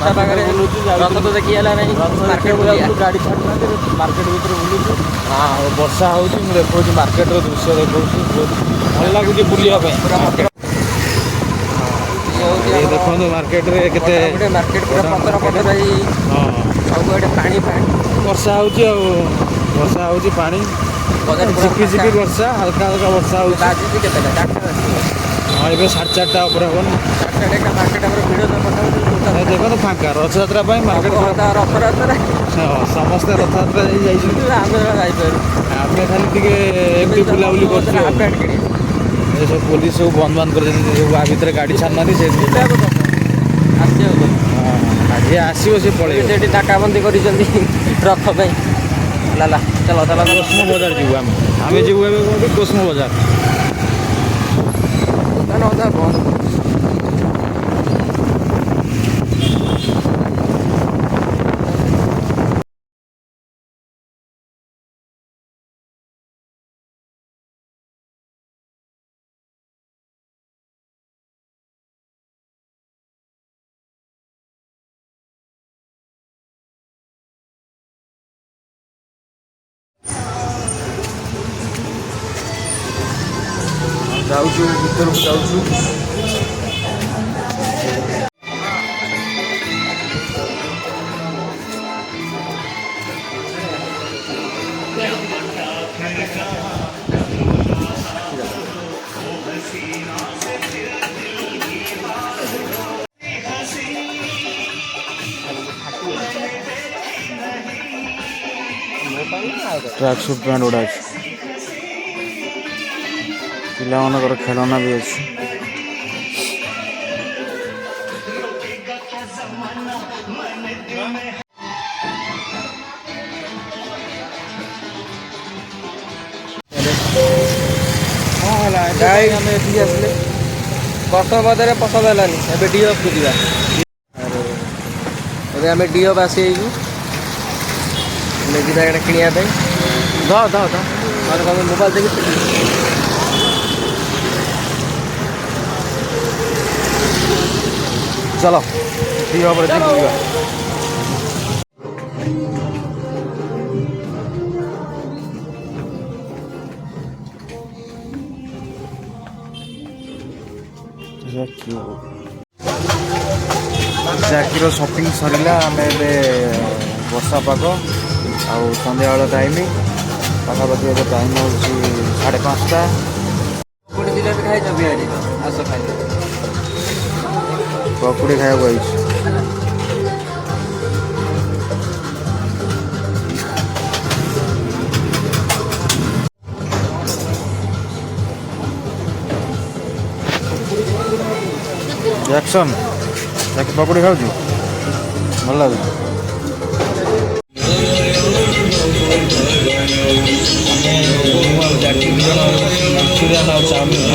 ବର୍ଷା ପାଗରେ ରଥ ତ ଦେଖି ହେଲା ନାହିଁ ମାର୍କେଟ ଗାଡ଼ି ଛାଡ଼ୁନାହାନ୍ତି ମାର୍କେଟ ଭିତରେ ବୁଲୁଛୁ। ହଁ ବର୍ଷା ହେଉଛି ମୁଁ ଦେଖାଉଛି ମାର୍କେଟର ଦୃଶ୍ୟ ଦେଖାଉଛି ବହୁତ ଭଲ ଲାଗୁଛି ବୁଲିବା ପାଇଁ। ଏଇ ଦେଖନ୍ତୁ ମାର୍କେଟରେ କେତେ ମାର୍କେଟ ପୁରା ପଥର ପଥର ହେଇ ସବୁଆଡ଼େ ପାଣି ପାଣି ବର୍ଷା ହେଉଛି ଆଉ ବର୍ଷା ହେଉଛି ପାଣି ଝିପି ଝିପି ବର୍ଷା ହାଲକା ହାଲକା ବର୍ଷା ହେଉଛି। ବାଜିଛି କେତେଟା 4ଟା ବାଜିବ। ହଁ ଏବେ 4:30 ଉପରେ ହବନି। 4ଟା ମାର୍କେଟ ଆମର ଭିଡ଼ ଦେଖନ୍ତୁ ଫାଙ୍କା ରଥଯାତ୍ରା ପାଇଁ ମାର୍କେଟ ରଥଯାତ୍ରା ସମସ୍ତେ ରଥଯାତ୍ରା ଯାଇଛନ୍ତି। ଆମେ ଯାଇପାରୁ ଆମେ ଖାଲି ଟିକେ ଏମିତି ବୁଲାବୁଲି କରୁଛୁ। ଏସବୁ ପୋଲିସ ସବୁ ବନ୍ଦ କରିଛନ୍ତି ସବୁ ଆ ଭିତରେ ଗାଡ଼ି ଛାଡୁନାହାନ୍ତି ସେଇଠି ଯିଏ ଆସିବ ସେ ପଳେଇବ। ସେଠି ନାକାବନ୍ଦୀ କରିଛନ୍ତି ରଥ ପାଇଁ। ଲାଲା ଚାଲ ଚାଲ କୋଷ୍ମ ବଜାର ଯିବୁ ଆମେ ଯିବୁ ଏବେ କୋଉଠି କୋଷ୍ମ ବଜାର। ବନ୍ଦ ଯାଉଛୁ ଭିତରକୁ ଯାଉଛୁ। ट्रैक सूट पैंट गुड़ा अच्छी पिलाମାନଙ୍କର ଖେଳନା ବି ଅଛି। ଆମେ ଏଠିକି ଆସିଲେ ବର୍ଷ ମଧ୍ୟରେ ପସନ୍ଦ ହେଲାନି ଏବେ ଡିଅଫ୍କୁ ଯିବା। ଏବେ ଆମେ ଡିଅଫ୍ ଆସିଯାଇଛୁ ଯିବା ଏଇଟା କିଣିବା ପାଇଁ। ତମେ ମୋବାଇଲ ଦେଖି चलो डीओ पर ଯିବା। ଜାକିର ସପିଂ ସରିଲା। ଆମେ ଏବେ ବର୍ଷା ପାଗ ଆଉ ସନ୍ଧ୍ୟାବେଳ ଟାଇମ୍ ପାଖାପାଖି ଏବେ ଟାଇମ୍ ହେଉଛି 5:30। ଗୋଟେ ଜିଲାପି ଖାଇଛ ବିହାରୀ ଆସ ଖାଇଛ ପକୁଡ଼ି ଖାଇବାକୁ ଆଇଛୁ। ଜ୍ୟାକ୍ସନ୍ ପକୁଡ଼ି ଖାଉଛୁ ଭଲ ଲାଗୁଛି। ମଞ୍ଚୁରିଆନ୍ ଆଉ ଚାଉମିନ୍